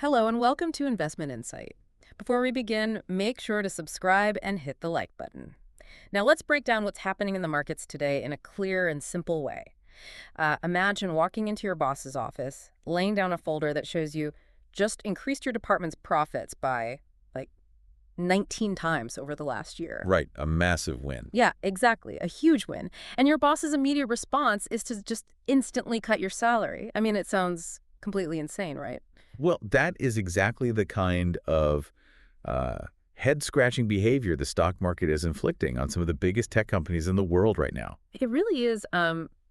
Hello and welcome to Investment Insight. Before we begin, make sure to subscribe and hit the like button. Now let's break down what's happening in the markets today in a clear and simple way. Imagine walking into your boss's office, laying down a folder that shows you just increased your department's profits by like 19 times over the last year. Right, a massive win. Yeah, exactly. A huge win. And your boss's immediate response is to just instantly cut your salary. I mean, it sounds completely insane, right? Well, that is exactly the kind of head-scratching behavior the stock market is inflicting on some of the biggest tech companies in the world right now. It really is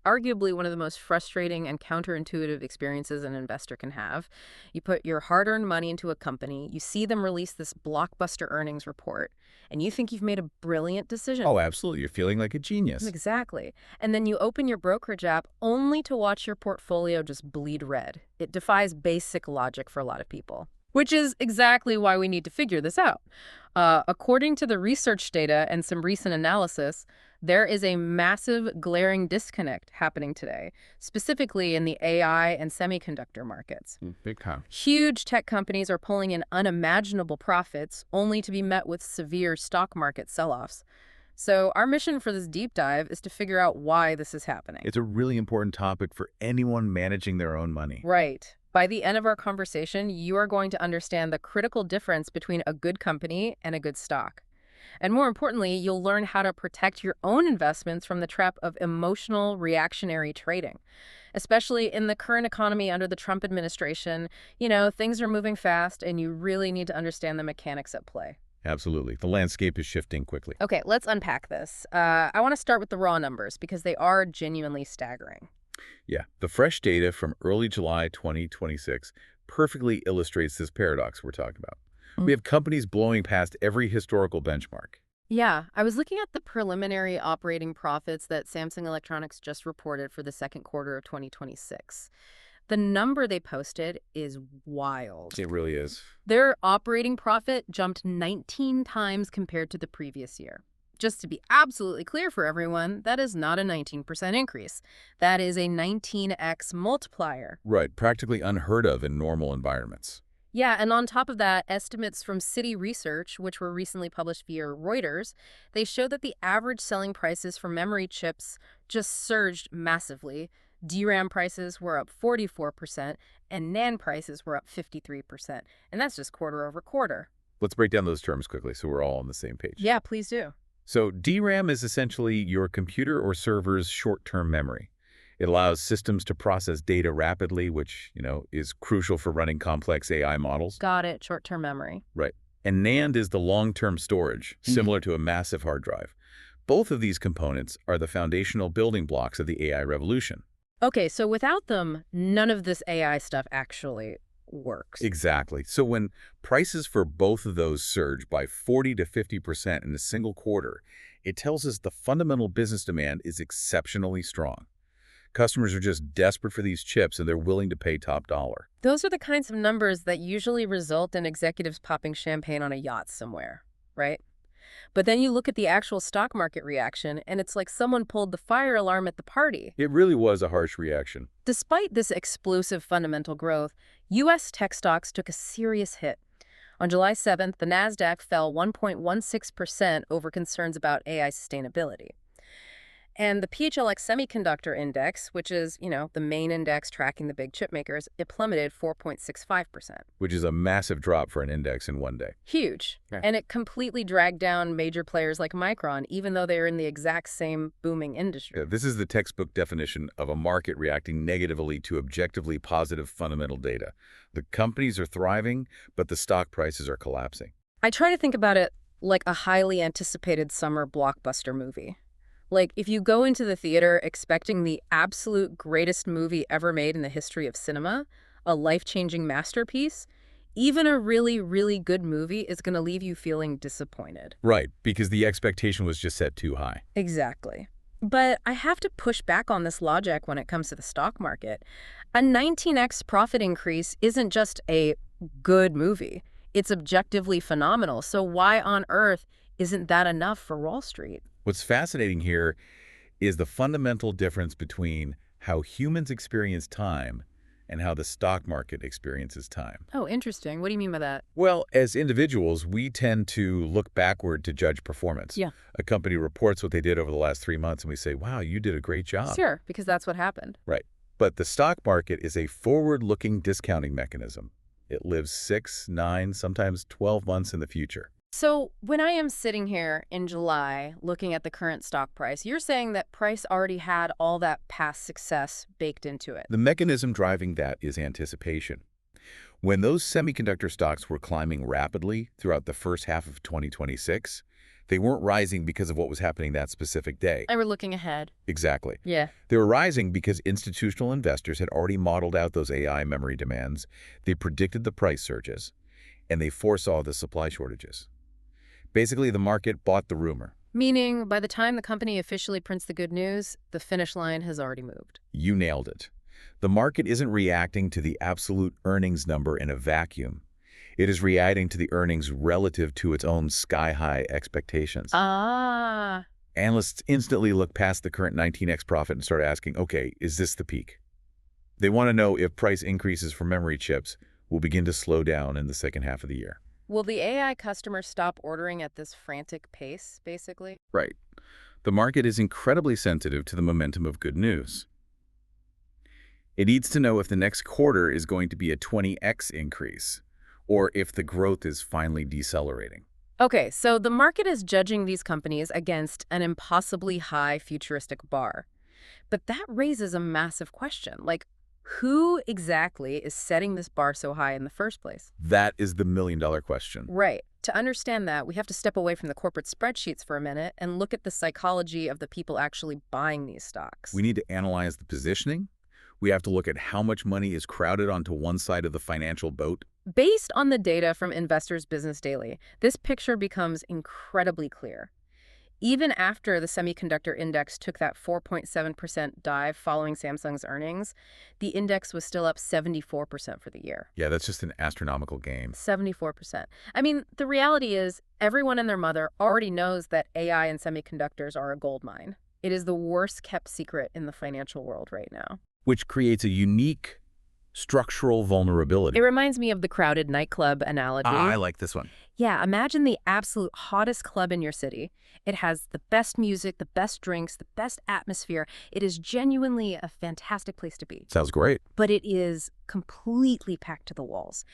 arguably one of the most frustrating and counterintuitive experiences an investor can have. You put your hard-earned money into a company, you see them release this blockbuster earnings report, and you think you've made a brilliant decision. Oh, absolutely. You're feeling like a genius. Exactly. And then you open your brokerage app only to watch your portfolio just bleed red. It defies basic logic for a lot of people. Which is exactly why we need to figure this out. According to the research data and some recent analysis, there is a massive glaring disconnect happening today, specifically in the AI and semiconductor markets. Big time. Huge tech companies are pulling in unimaginable profits only to be met with severe stock market sell-offs. So our mission for this deep dive is to figure out why this is happening. It's a really important topic for anyone managing their own money. Right. By the end of our conversation, you are going to understand the critical difference between a good company and a good stock. And more importantly, you'll learn how to protect your own investments from the trap of emotional reactionary trading. Especially in the current economy under the Trump administration, things are moving fast and you really need to understand the mechanics at play. Absolutely. The landscape is shifting quickly. Okay, let's unpack this. I want to start with the raw numbers because they are genuinely staggering. Yeah, the fresh data from early July 2026 perfectly illustrates this paradox we're talking about. We have companies blowing past every historical benchmark. Yeah, I was looking at the preliminary operating profits that Samsung Electronics just reported for the second quarter of 2026. The number they posted is wild. It really is. Their operating profit jumped 19 times compared to the previous year. Just to be absolutely clear for everyone, that is not a 19% increase. That is a 19x multiplier. Right, practically unheard of in normal environments. Yeah, and on top of that, estimates from Citi Research, which were recently published via Reuters, they show that the average selling prices for memory chips just surged massively. DRAM prices were up 44%, and NAND prices were up 53%. And that's just quarter over quarter. Let's break down those terms quickly so we're all on the same page. Yeah, please do. So DRAM is essentially your computer or server's short-term memory. It allows systems to process data rapidly, which, is crucial for running complex AI models. Got it, short-term memory. Right. And NAND is the long-term storage, similar to a massive hard drive. Both of these components are the foundational building blocks of the AI revolution. Okay, so without them, none of this AI stuff actually works. Exactly. So when prices for both of those surge by 40 to 50% in a single quarter, it tells us the fundamental business demand is exceptionally strong. Customers are just desperate for these chips and they're willing to pay top dollar. Those are the kinds of numbers that usually result in executives popping champagne on a yacht somewhere, right? But then you look at the actual stock market reaction, and it's like someone pulled the fire alarm at the party. It really was a harsh reaction. Despite this explosive fundamental growth, U.S. tech stocks took a serious hit. On July 7th, the Nasdaq fell 1.16% over concerns about AI sustainability. And the PHLX Semiconductor Index, which is, the main index tracking the big chip makers, it plummeted 4.65%. Which is a massive drop for an index in one day. Huge. Yeah. And it completely dragged down major players like Micron, even though they're in the exact same booming industry. Yeah, this is the textbook definition of a market reacting negatively to objectively positive fundamental data. The companies are thriving, but the stock prices are collapsing. I try to think about it like a highly anticipated summer blockbuster movie. Like, if you go into the theater expecting the absolute greatest movie ever made in the history of cinema, a life-changing masterpiece, even a really, really good movie is going to leave you feeling disappointed. Right, because the expectation was just set too high. Exactly. But I have to push back on this logic when it comes to the stock market. A 19x profit increase isn't just a good movie. It's objectively phenomenal. So why on earth isn't that enough for Wall Street? What's fascinating here is the fundamental difference between how humans experience time and how the stock market experiences time. Oh, interesting. What do you mean by that? Well, as individuals, we tend to look backward to judge performance. Yeah. A company reports what they did over the last 3 months, and we say, wow, you did a great job. Sure, because that's what happened. Right. But the stock market is a forward-looking discounting mechanism. It lives 6, 9, sometimes 12 months in the future. So when I am sitting here in July looking at the current stock price, you're saying that price already had all that past success baked into it. The mechanism driving that is anticipation. When those semiconductor stocks were climbing rapidly throughout the first half of 2026, they weren't rising because of what was happening that specific day. I were looking ahead. Exactly. Yeah. They were rising because institutional investors had already modeled out those AI memory demands, they predicted the price surges, and they foresaw the supply shortages. Basically, the market bought the rumor. Meaning, by the time the company officially prints the good news, the finish line has already moved. You nailed it. The market isn't reacting to the absolute earnings number in a vacuum. It is reacting to the earnings relative to its own sky-high expectations. Ah. Analysts instantly look past the current 19x profit and start asking, okay, is this the peak? They want to know if price increases for memory chips will begin to slow down in the second half of the year. Will the AI customers stop ordering at this frantic pace, basically? Right. The market is incredibly sensitive to the momentum of good news. It needs to know if the next quarter is going to be a 20x increase, or if the growth is finally decelerating. Okay, so the market is judging these companies against an impossibly high futuristic bar. But that raises a massive question, like, who exactly is setting this bar so high in the first place? That is the million-dollar question. Right. To understand that, we have to step away from the corporate spreadsheets for a minute and look at the psychology of the people actually buying these stocks. We need to analyze the positioning. We have to look at how much money is crowded onto one side of the financial boat. Based on the data from Investors Business Daily, this picture becomes incredibly clear. Even after the semiconductor index took that 4.7% dive following Samsung's earnings, the index was still up 74% for the year. Yeah, that's just an astronomical game. 74%. I mean, the reality is everyone and their mother already knows that AI and semiconductors are a gold mine. It is the worst kept secret in the financial world right now. Which creates a unique structural vulnerability. It reminds me of the crowded nightclub analogy. I like this one. Yeah, imagine the absolute hottest club in your city. It has the best music, the best drinks, the best atmosphere. It is genuinely a fantastic place to be. Sounds great. But it is completely packed to the walls.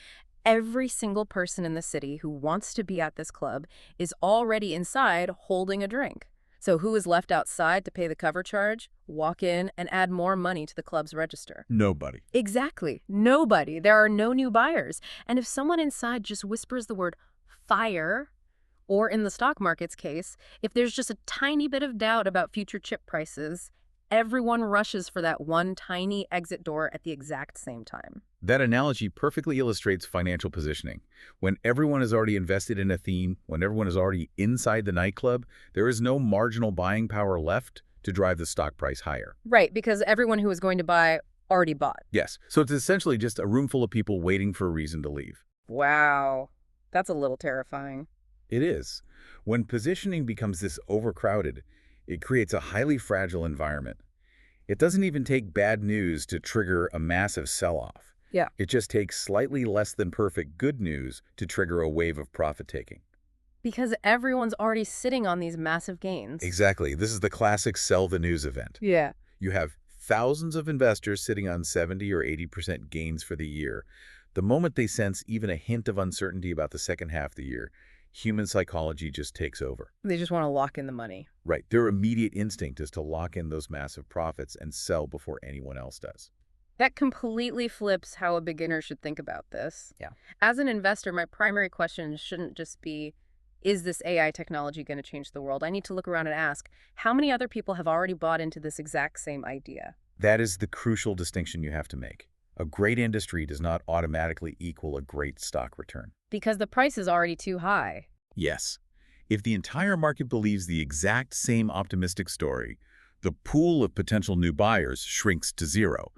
Every single person in the city who wants to be at this club is already inside holding a drink. So who is left outside to pay the cover charge, walk in, and add more money to the club's register? Nobody. Exactly. Nobody. There are no new buyers. And if someone inside just whispers the word fire, or in the stock market's case, if there's just a tiny bit of doubt about future chip prices, everyone rushes for that one tiny exit door at the exact same time. That analogy perfectly illustrates financial positioning. When everyone is already invested in a theme, when everyone is already inside the nightclub, there is no marginal buying power left to drive the stock price higher. Right, because everyone who was going to buy already bought. Yes, so it's essentially just a room full of people waiting for a reason to leave. Wow, that's a little terrifying. It is. When positioning becomes this overcrowded, it creates a highly fragile environment. It doesn't even take bad news to trigger a massive sell-off. Yeah. It just takes slightly less than perfect good news to trigger a wave of profit-taking. Because everyone's already sitting on these massive gains. Exactly. This is the classic sell the news event. Yeah. You have thousands of investors sitting on 70 or 80% gains for the year. The moment they sense even a hint of uncertainty about the second half of the year, human psychology just takes over. They just want to lock in the money. Right. Their immediate instinct is to lock in those massive profits and sell before anyone else does. That completely flips how a beginner should think about this. Yeah. As an investor, my primary question shouldn't just be, is this AI technology going to change the world? I need to look around and ask, how many other people have already bought into this exact same idea? That is the crucial distinction you have to make. A great industry does not automatically equal a great stock return. Because the price is already too high. Yes. If the entire market believes the exact same optimistic story, the pool of potential new buyers shrinks to zero,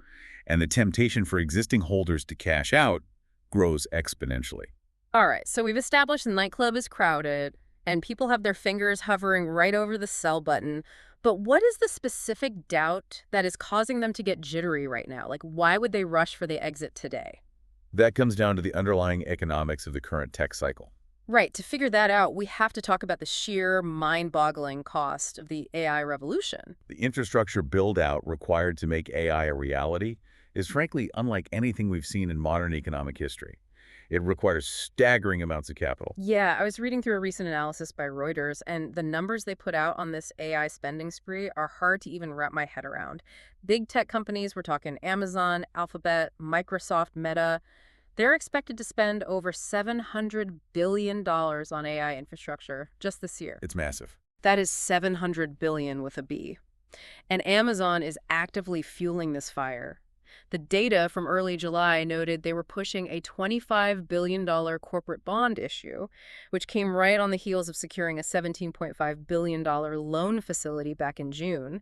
and the temptation for existing holders to cash out grows exponentially. All right, so we've established the nightclub is crowded, And people have their fingers hovering right over the sell button. But what is the specific doubt that is causing them to get jittery right now? Like, why would they rush for the exit today? That comes down to the underlying economics of the current tech cycle. Right. To figure that out, we have to talk about the sheer mind-boggling cost of the AI revolution. The infrastructure build-out required to make AI a reality is frankly unlike anything we've seen in modern economic history. It requires staggering amounts of capital. Yeah, I was reading through a recent analysis by Reuters, and the numbers they put out on this AI spending spree are hard to even wrap my head around. Big tech companies, we're talking Amazon, Alphabet, Microsoft, Meta, they're expected to spend over $700 billion on AI infrastructure just this year. It's massive. That is 700 billion with a B. And Amazon is actively fueling this fire. The data from early July noted they were pushing a $25 billion corporate bond issue, which came right on the heels of securing a $17.5 billion loan facility back in June.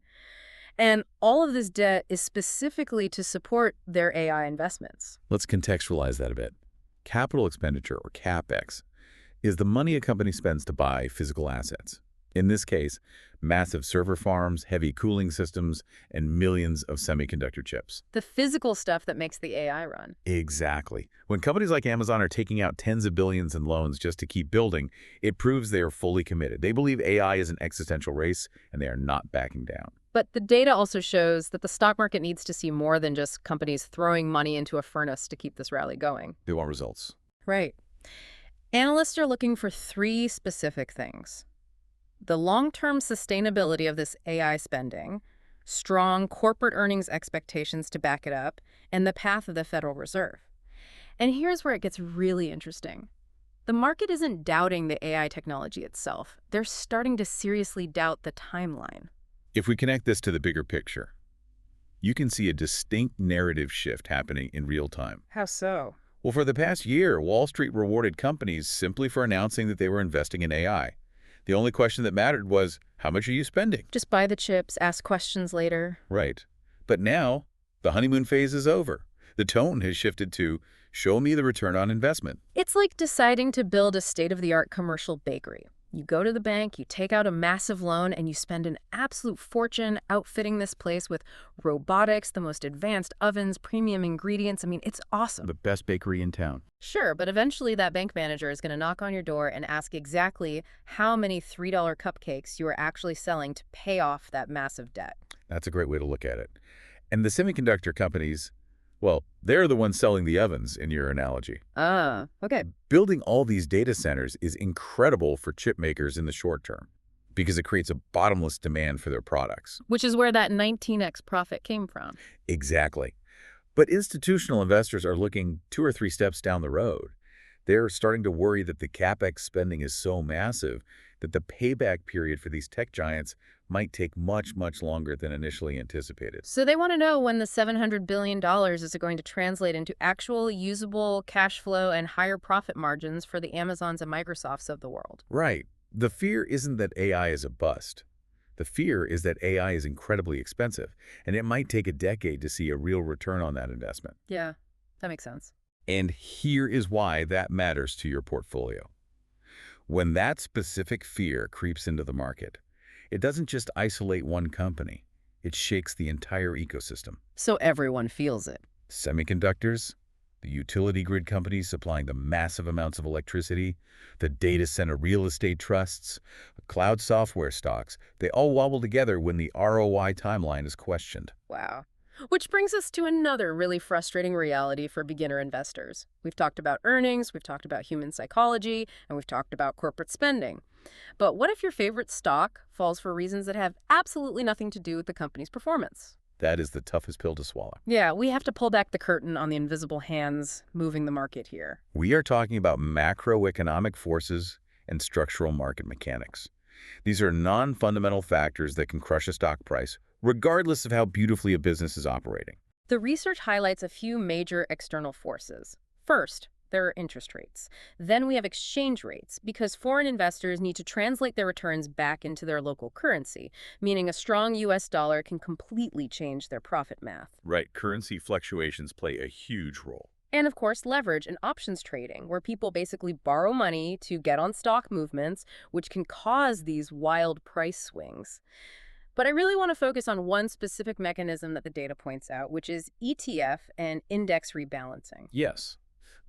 And all of this debt is specifically to support their AI investments. Let's contextualize that a bit. Capital expenditure, or CapEx, is the money a company spends to buy physical assets. In this case, massive server farms, heavy cooling systems, and millions of semiconductor chips. The physical stuff that makes the AI run. Exactly. When companies like Amazon are taking out tens of billions in loans just to keep building, it proves they are fully committed. They believe AI is an existential race, and they are not backing down. But the data also shows that the stock market needs to see more than just companies throwing money into a furnace to keep this rally going. They want results. Right. Analysts are looking for three specific things: the long-term sustainability of this AI spending, strong corporate earnings expectations to back it up, and the path of the Federal Reserve. And here's where it gets really interesting. The market isn't doubting the AI technology itself. They're starting to seriously doubt the timeline. If we connect this to the bigger picture, you can see a distinct narrative shift happening in real time. How so? Well, for the past year, Wall Street rewarded companies simply for announcing that they were investing in AI. The only question that mattered was, how much are you spending? Just buy the chips, ask questions later. Right. But now, the honeymoon phase is over. The tone has shifted to, show me the return on investment. It's like deciding to build a state-of-the-art commercial bakery. You go to the bank, you take out a massive loan, and you spend an absolute fortune outfitting this place with robotics, the most advanced ovens, premium ingredients. I mean, it's awesome. The best bakery in town. Sure, but eventually that bank manager is going to knock on your door and ask exactly how many $3 cupcakes you are actually selling to pay off that massive debt. That's a great way to look at it. And the semiconductor companies, well, they're the ones selling the ovens in your analogy. Okay. Building all these data centers is incredible for chip makers in the short term because it creates a bottomless demand for their products. Which is where that 19x profit came from. Exactly. But institutional investors are looking 2 or 3 steps down the road. They're starting to worry that the CapEx spending is so massive that the payback period for these tech giants might take much, much longer than initially anticipated. So they want to know when the $700 billion is going to translate into actual usable cash flow and higher profit margins for the Amazons and Microsofts of the world. Right. The fear isn't that AI is a bust. The fear is that AI is incredibly expensive, and it might take a decade to see a real return on that investment. Yeah, that makes sense. And here is why that matters to your portfolio. When that specific fear creeps into the market, it doesn't just isolate one company. It shakes the entire ecosystem. So everyone feels it. Semiconductors, the utility grid companies supplying the massive amounts of electricity, the data center real estate trusts, cloud software stocks, they all wobble together when the ROI timeline is questioned. Wow. Which brings us to another really frustrating reality for beginner investors. We've talked about earnings, we've talked about human psychology, and we've talked about corporate spending. But what if your favorite stock falls for reasons that have absolutely nothing to do with the company's performance? That is the toughest pill to swallow. Yeah, we have to pull back the curtain on the invisible hands moving the market here. We are talking about macroeconomic forces and structural market mechanics. These are non-fundamental factors that can crush a stock price, regardless of how beautifully a business is operating. The research highlights a few major external forces. First, there are interest rates. Then we have exchange rates, because foreign investors need to translate their returns back into their local currency, meaning a strong US dollar can completely change their profit math. Right, currency fluctuations play a huge role. And of course, leverage and options trading, where people basically borrow money to get on stock movements, which can cause these wild price swings. But I really want to focus on one specific mechanism that the data points out, which is ETF and index rebalancing. Yes,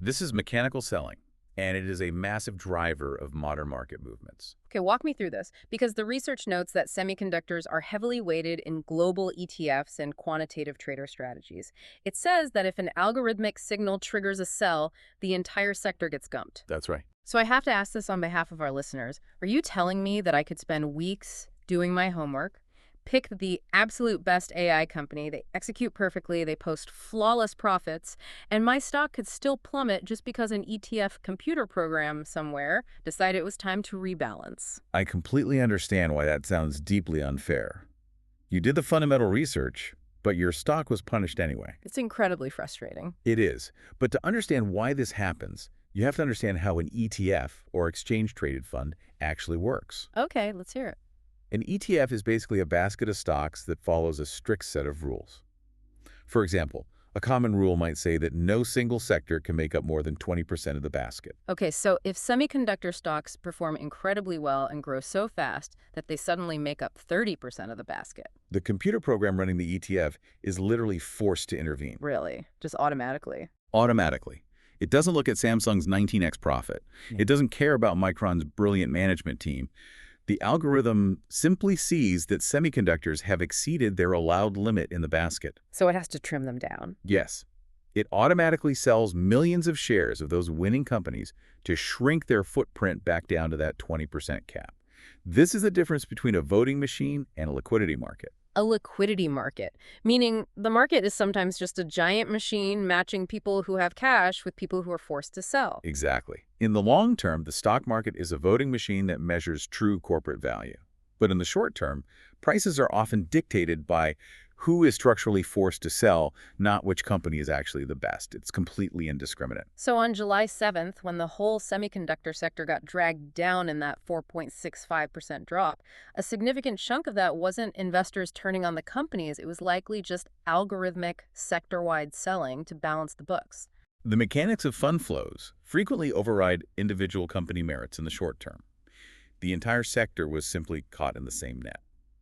this is mechanical selling, and it is a massive driver of modern market movements. Okay, walk me through this, because the research notes that semiconductors are heavily weighted in global ETFs and quantitative trader strategies. It says that if an algorithmic signal triggers a sell, the entire sector gets gumped. That's right. So I have to ask this on behalf of our listeners. Are you telling me that I could spend weeks doing my homework, pick the absolute best AI company, they execute perfectly, they post flawless profits, and my stock could still plummet just because an ETF computer program somewhere decided it was time to rebalance? I completely understand why that sounds deeply unfair. You did the fundamental research, but your stock was punished anyway. It's incredibly frustrating. It is. But to understand why this happens, you have to understand how an ETF, or exchange-traded fund, actually works. Okay, let's hear it. An ETF is basically a basket of stocks that follows a strict set of rules. For example, a common rule might say that no single sector can make up more than 20% of the basket. Okay, so if semiconductor stocks perform incredibly well and grow so fast that they suddenly make up 30% of the basket. The computer program running the ETF is literally forced to intervene. Really? Just automatically? Automatically. It doesn't look at Samsung's 19x profit. It doesn't care about Micron's brilliant management team. The algorithm simply sees that semiconductors have exceeded their allowed limit in the basket. So it has to trim them down. Yes. It automatically sells millions of shares of those winning companies to shrink their footprint back down to that 20% cap. This is the difference between a voting machine and a liquidity market. A liquidity market, meaning the market is sometimes just a giant machine matching people who have cash with people who are forced to sell. Exactly. In the long term, the stock market is a voting machine that measures true corporate value. But in the short term, prices are often dictated by who is structurally forced to sell, not which company is actually the best. It's completely indiscriminate. So on July 7th, when the whole semiconductor sector got dragged down in that 4.65% drop, a significant chunk of that wasn't investors turning on the companies. It was likely just algorithmic sector-wide selling to balance the books. The mechanics of fund flows frequently override individual company merits in the short term. The entire sector was simply caught in the same net.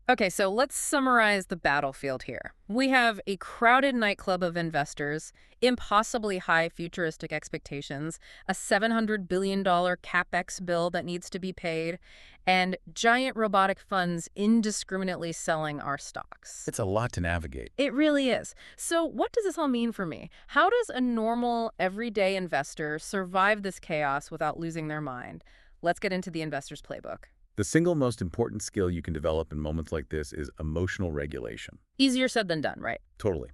Okay, so let's summarize the battlefield here. We have a crowded nightclub of investors, impossibly high futuristic expectations, a $700 billion capex bill that needs to be paid, and giant robotic funds indiscriminately selling our stocks. It's a lot to navigate. It really is. So what does this all mean for me? How does a normal, everyday investor survive this chaos without losing their mind? Let's get into the investor's playbook. The single most important skill you can develop in moments like this is emotional regulation. Easier said than done, right? Totally.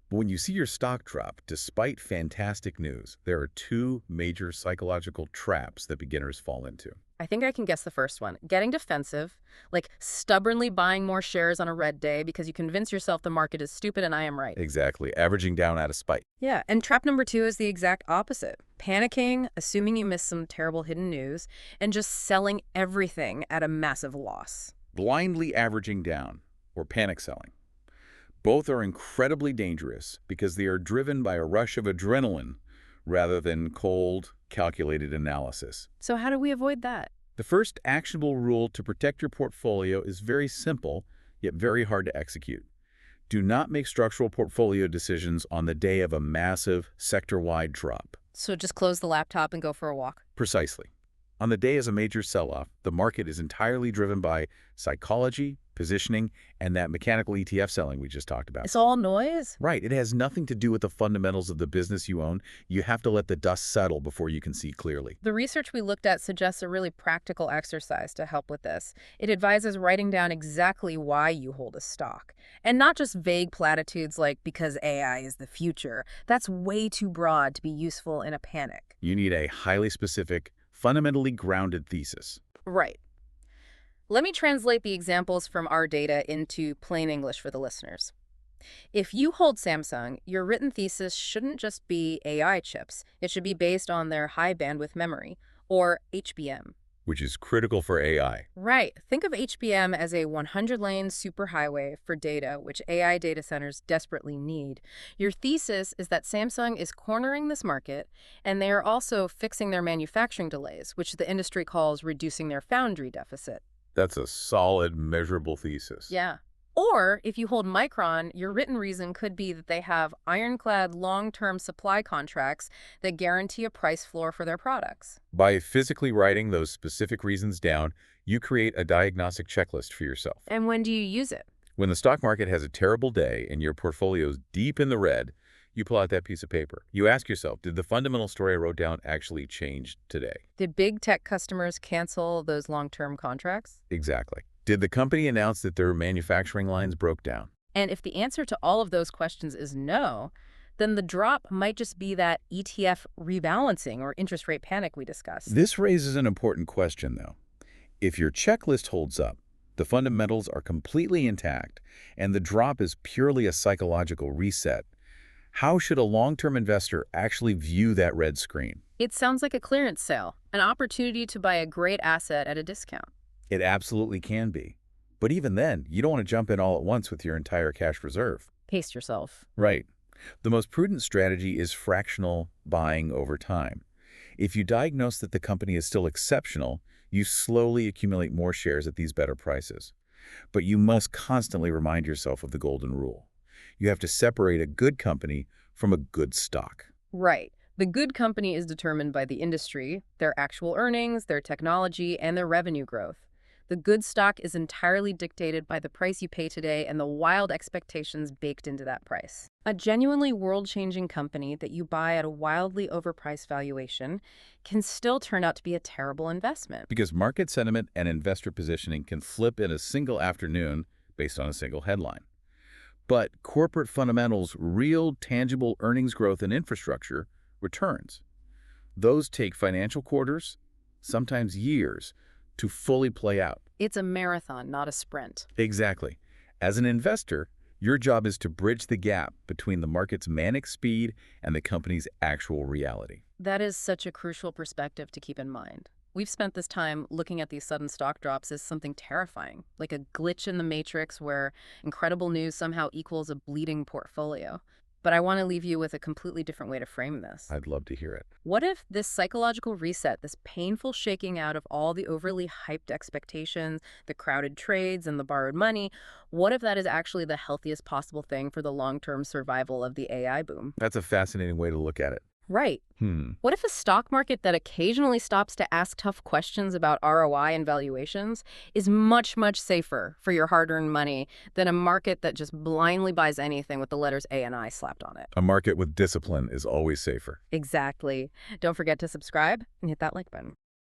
But when you see your stock drop, despite fantastic news, there are two major psychological traps that beginners fall into. I think I can guess the first one. Getting defensive, like stubbornly buying more shares on a red day because you convince yourself the market is stupid and I am right. Exactly. Averaging down out of spite. Yeah, and trap number 2 is the exact opposite. Panicking, assuming you missed some terrible hidden news, and just selling everything at a massive loss. Blindly averaging down, or panic selling. Both are incredibly dangerous because they are driven by a rush of adrenaline rather than cold, calculated analysis. So how do we avoid that? The first actionable rule to protect your portfolio is very simple, yet very hard to execute. Do not make structural portfolio decisions on the day of a massive sector-wide drop. So just close the laptop and go for a walk. Precisely. On the day as a major sell-off, the market is entirely driven by psychology, positioning, and that mechanical ETF selling we just talked about. It's all noise? Right. It has nothing to do with the fundamentals of the business you own. You have to let the dust settle before you can see clearly. The research we looked at suggests a really practical exercise to help with this. It advises writing down exactly why you hold a stock. And not just vague platitudes like, because AI is the future. That's way too broad to be useful in a panic. You need a highly specific, fundamentally grounded thesis. Right. Let me translate the examples from our data into plain English for the listeners. If you hold Samsung, your written thesis shouldn't just be AI chips. It should be based on their high bandwidth memory, or HBM. which is critical for AI. Right. Think of HBM as a 100-lane superhighway for data, which AI data centers desperately need. Your thesis is that Samsung is cornering this market, and they are also fixing their manufacturing delays, which the industry calls reducing their foundry deficit. That's a solid, measurable thesis. Yeah. Or, if you hold Micron, your written reason could be that they have ironclad long-term supply contracts that guarantee a price floor for their products. By physically writing those specific reasons down, you create a diagnostic checklist for yourself. And when do you use it? When the stock market has a terrible day and your portfolio's deep in the red, you pull out that piece of paper. You ask yourself, did the fundamental story I wrote down actually change today? Did big tech customers cancel those long-term contracts? Exactly. Did the company announce that their manufacturing lines broke down? And if the answer to all of those questions is no, then the drop might just be that ETF rebalancing or interest rate panic we discussed. This raises an important question, though. If your checklist holds up, the fundamentals are completely intact, and the drop is purely a psychological reset, how should a long-term investor actually view that red screen? It sounds like a clearance sale, an opportunity to buy a great asset at a discount. It absolutely can be. But even then, you don't want to jump in all at once with your entire cash reserve. Pace yourself. Right. The most prudent strategy is fractional buying over time. If you diagnose that the company is still exceptional, you slowly accumulate more shares at these better prices. But you must constantly remind yourself of the golden rule. You have to separate a good company from a good stock. Right. The good company is determined by the industry, their actual earnings, their technology, and their revenue growth. The good stock is entirely dictated by the price you pay today and the wild expectations baked into that price. A genuinely world-changing company that you buy at a wildly overpriced valuation can still turn out to be a terrible investment. Because market sentiment and investor positioning can flip in a single afternoon based on a single headline. But corporate fundamentals, real tangible earnings growth and infrastructure, returns. Those take financial quarters, sometimes years, to fully play out. It's a marathon, not a sprint. Exactly. As an investor, your job is to bridge the gap between the market's manic speed and the company's actual reality. That is such a crucial perspective to keep in mind. We've spent this time looking at these sudden stock drops as something terrifying, like a glitch in the matrix where incredible news somehow equals a bleeding portfolio. But I want to leave you with a completely different way to frame this. I'd love to hear it. What if this psychological reset, this painful shaking out of all the overly hyped expectations, the crowded trades, and the borrowed money, what if that is actually the healthiest possible thing for the long-term survival of the AI boom? That's a fascinating way to look at it. Right. What if a stock market that occasionally stops to ask tough questions about ROI and valuations is much, much safer for your hard-earned money than a market that just blindly buys anything with the letters A and I slapped on it? A market with discipline is always safer. Exactly. Don't forget to subscribe and hit that like button.